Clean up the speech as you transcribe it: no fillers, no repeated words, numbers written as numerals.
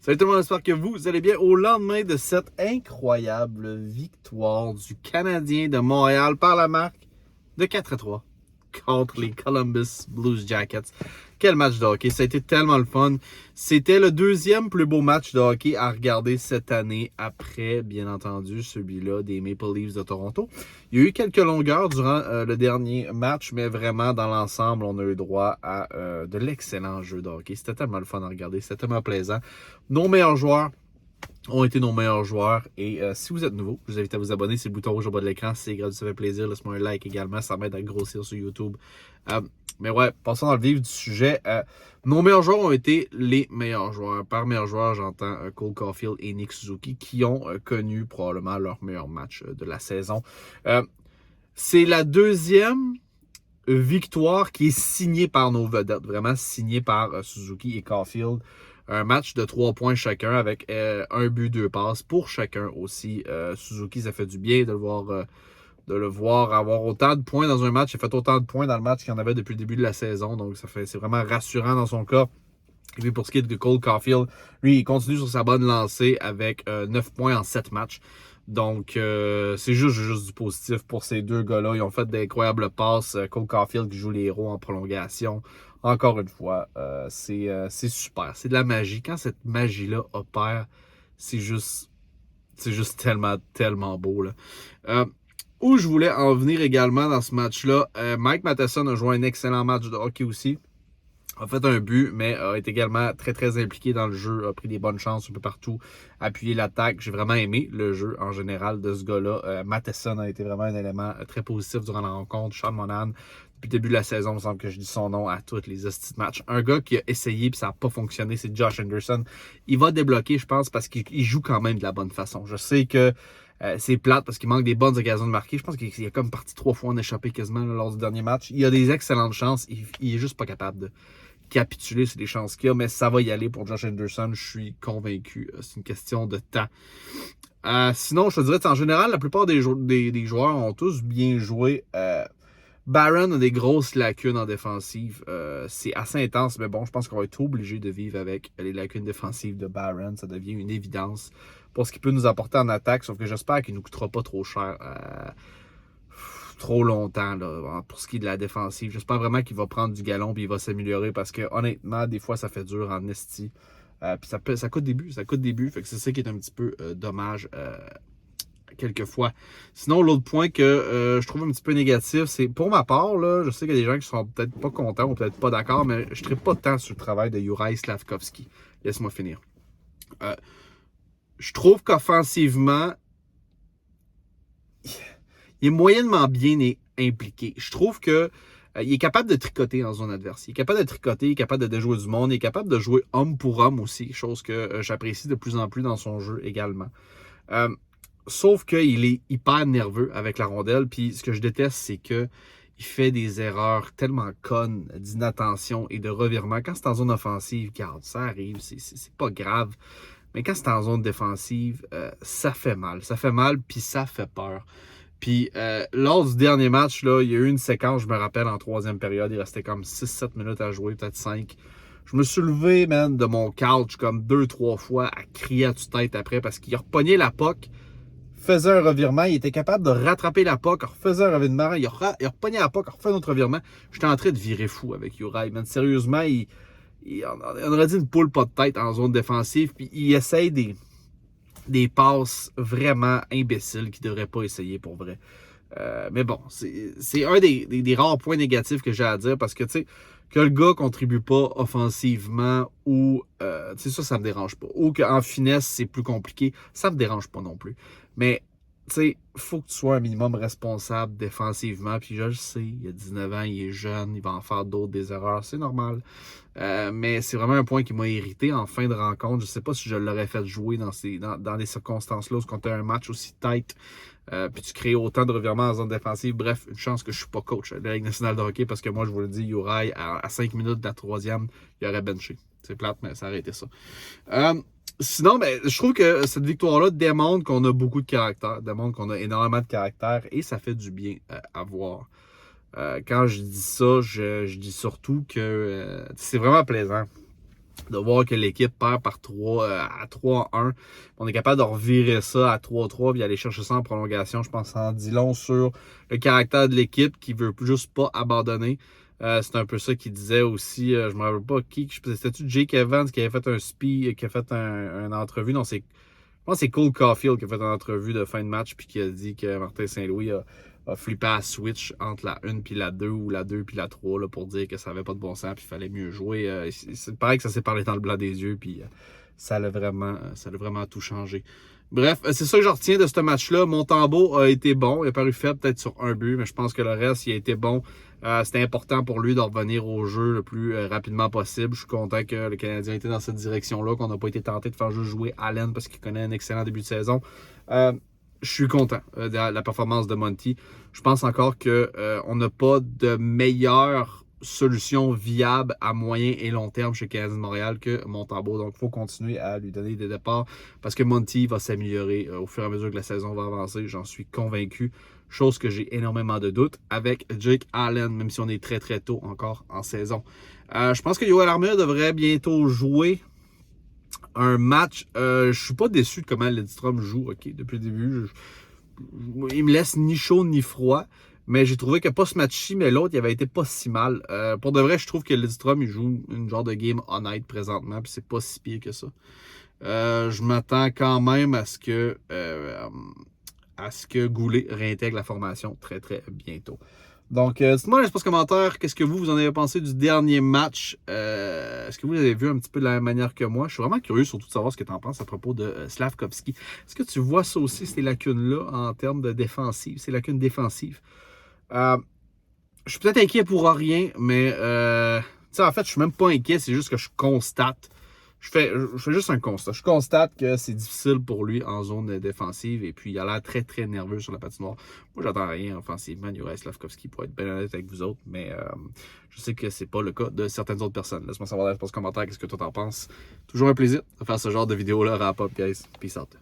Salut tout le monde, j'espère que vous allez bien au lendemain de cette incroyable victoire du Canadien de Montréal par la marque de 4-3 contre les Columbus Blue Jackets. Quel match de hockey, ça a été tellement le fun. C'était le deuxième plus beau match de hockey à regarder cette année après, bien entendu, celui-là des Maple Leafs de Toronto. Il y a eu quelques longueurs durant le dernier match, mais vraiment, dans l'ensemble, on a eu droit à de l'excellent jeu de hockey. C'était tellement le fun à regarder, c'était tellement plaisant. Nos meilleurs joueurs ont été nos meilleurs joueurs. Et si vous êtes nouveau, je vous invite à vous abonner. C'est le bouton rouge au bas de l'écran. Si c'est gratuit, ça fait plaisir. Laisse-moi un like également. Ça m'aide à grossir sur YouTube. Mais ouais, passons dans le vif du sujet. Nos meilleurs joueurs ont été les meilleurs joueurs. Par meilleurs joueurs, j'entends Cole Caulfield et Nick Suzuki qui ont connu probablement leur meilleur match de la saison. C'est la deuxième victoire qui est signée par nos vedettes. Vraiment signée par Suzuki et Caulfield. Un match de 3 points chacun avec un but, 2 passes pour chacun aussi. Suzuki, ça fait du bien de le voir avoir autant de points dans un match. Il a fait autant de points dans le match qu'il y en avait depuis le début de la saison. Donc, c'est vraiment rassurant dans son cas. Et puis pour ce qui est de Cole Caulfield, lui, il continue sur sa bonne lancée avec 9 points en 7 matchs. Donc, c'est juste du positif pour ces deux gars-là. Ils ont fait d'incroyables passes. Cole Caulfield qui joue les héros en prolongation. Encore une fois, c'est super. C'est de la magie. Quand cette magie-là opère, c'est juste tellement, tellement beau, là. Où je voulais en venir également dans ce match-là, Mike Matheson a joué un excellent match de hockey aussi. A fait un but, mais a été également très, très impliqué dans le jeu, a pris des bonnes chances un peu partout, a appuyé l'attaque. J'ai vraiment aimé le jeu en général de ce gars-là. Matheson a été vraiment un élément très positif durant la rencontre. Sean Monahan, depuis le début de la saison, il me semble que je dis son nom à tous les hosties de matchs. Un gars qui a essayé et ça n'a pas fonctionné, c'est Josh Anderson. Il va débloquer, je pense, parce qu'il joue quand même de la bonne façon. Je sais que c'est plate parce qu'il manque des bonnes occasions de marquer. Je pense qu'il est comme parti 3 fois en échappé quasiment là, lors du dernier match. Il a des excellentes chances. Il est juste pas capable de capituler sur les chances qu'il y a, mais ça va y aller pour Josh Anderson, je suis convaincu. C'est une question de temps. Sinon, je te dirais, en général, la plupart des joueurs ont tous bien joué. Barron a des grosses lacunes en défensive. C'est assez intense, mais bon, je pense qu'on va être obligé de vivre avec les lacunes défensives de Barron. Ça devient une évidence pour ce qu'il peut nous apporter en attaque, sauf que j'espère qu'il ne nous coûtera pas trop cher. Trop longtemps là, pour ce qui est de la défensive. J'espère vraiment qu'il va prendre du galon et il va s'améliorer parce que honnêtement, des fois, ça fait dur en esti. Puis ça coûte des buts. Fait que c'est ça qui est un petit peu dommage quelquefois. Sinon, l'autre point que je trouve un petit peu négatif, c'est pour ma part, là, je sais qu'il y a des gens qui sont peut-être pas contents ou peut-être pas d'accord, mais je ne traite pas tant sur le travail de Juraj Slafkovský. Laisse-moi finir. Je trouve qu'offensivement, il est moyennement bien impliqué. Je trouve que il est capable de tricoter en zone adverse. Il est capable de tricoter, il est capable de déjouer du monde, il est capable de jouer homme pour homme aussi, chose que j'apprécie de plus en plus dans son jeu également. Sauf qu'il est hyper nerveux avec la rondelle, puis ce que je déteste, c'est que il fait des erreurs tellement connes d'inattention et de revirement. Quand c'est en zone offensive, regarde, ça arrive, c'est pas grave. Mais quand c'est en zone défensive, ça fait mal. Ça fait mal, puis ça fait peur. Puis lors du dernier match, là, il y a eu une séquence, je me rappelle, en troisième période. Il restait comme 6-7 minutes à jouer, peut-être 5. Je me suis levé, man, de mon couch comme 2-3 fois à crier à tue-tête après parce qu'il a repogné la puck, faisait un revirement, il était capable de rattraper la puck, refaisait un revirement, il a repogné la puck, refait un autre revirement. J'étais en train de virer fou avec Juraj, man. Sérieusement, on aurait dit une poule pas de tête en zone défensive, puis il essaye des passes vraiment imbéciles qu'il ne devrait pas essayer pour vrai. Mais bon, c'est un des rares points négatifs que j'ai à dire parce que, tu sais, que le gars contribue pas offensivement ou, tu sais, ça me dérange pas. Ou qu'en finesse, c'est plus compliqué, ça me dérange pas non plus. Mais, tu sais, faut que tu sois un minimum responsable défensivement. Puis je le sais, il a 19 ans, il est jeune, il va en faire d'autres, des erreurs, c'est normal. Mais c'est vraiment un point qui m'a irrité en fin de rencontre. Je sais pas si je l'aurais fait jouer dans des circonstances-là, quand tu as un match aussi tight, puis tu crées autant de revirements en zone défensive. Bref, une chance que je suis pas coach de la Ligue nationale de hockey, parce que moi, je vous le dis, Juraj, à 5 minutes de la troisième, il aurait benché. C'est plate, mais ça aurait été ça. Sinon, ben, je trouve que cette victoire-là démontre qu'on a beaucoup de caractère, démontre qu'on a énormément de caractère, et ça fait du bien à voir. Quand je dis ça, je dis surtout que c'est vraiment plaisant de voir que l'équipe perd par 3 à 3-1. On est capable de revirer ça à 3-3 puis aller chercher ça en prolongation. Je pense que ça en dit long sur le caractère de l'équipe qui veut juste pas abandonner. C'est un peu ça qu'il disait aussi. Je me rappelle pas qui. C'était-tu Jake Evans qui avait fait un speed, qui a fait une entrevue. Non, je pense que c'est Cole Caulfield qui a fait une entrevue de fin de match puis qui a dit que Martin Saint-Louis a flippé à switch entre la 1 puis la 2 ou la 2 puis la 3 là, pour dire que ça avait pas de bon sens puis il fallait mieux jouer. C'est pareil que ça s'est parlé dans le blanc des yeux puis ça a vraiment tout changé. Bref, c'est ça que je retiens de ce match-là. Montembeault a été bon. Il a paru faible peut-être sur un but, mais je pense que le reste, il a été bon. C'était important pour lui de revenir au jeu le plus rapidement possible. Je suis content que le Canadien ait été dans cette direction-là, qu'on n'a pas été tenté de faire juste jouer Allen parce qu'il connaît un excellent début de saison. Je suis content de la performance de Monty. Je pense encore qu'on n'a pas de meilleure solution viable à moyen et long terme chez Canadien de Montréal que Montembeault. Donc, il faut continuer à lui donner des départs parce que Monty va s'améliorer au fur et à mesure que la saison va avancer. J'en suis convaincu. Chose que j'ai énormément de doutes avec Jake Allen, même si on est très très tôt encore en saison. Je pense que Yoel Armia devrait bientôt jouer un match. Je suis pas déçu de comment Lidstrom joue, depuis le début. Il me laisse ni chaud ni froid. Mais j'ai trouvé que pas ce match-ci, mais l'autre, il avait été pas si mal. Pour de vrai, je trouve que Lidstrom, il joue une genre de game honnête présentement, puis c'est pas si pire que ça. Je m'attends quand même à ce que Goulet réintègre la formation très très bientôt. Donc, dites-moi dans l'espace commentaire, qu'est-ce que vous en avez pensé du dernier match? Est-ce que vous l'avez vu un petit peu de la même manière que moi? Je suis vraiment curieux surtout de savoir ce que tu en penses à propos de Slavkovski. Est-ce que tu vois ça aussi, ces lacunes-là, en termes de défensive, ces lacunes défensives? Je suis peut-être inquiet pour rien, mais en fait, je suis même pas inquiet, c'est juste que je constate. Je fais juste un constat. Je constate que c'est difficile pour lui en zone défensive et puis il a l'air très très nerveux sur la patinoire. Moi, j'attends rien offensivement. Il y aurait Slavkovski pour être bien honnête avec vous autres, mais je sais que c'est pas le cas de certaines autres personnes. Laisse-moi savoir dans les commentaires qu'est-ce que toi t'en penses. Toujours un plaisir de faire ce genre de vidéo-là. Wrap up, guys. Peace out.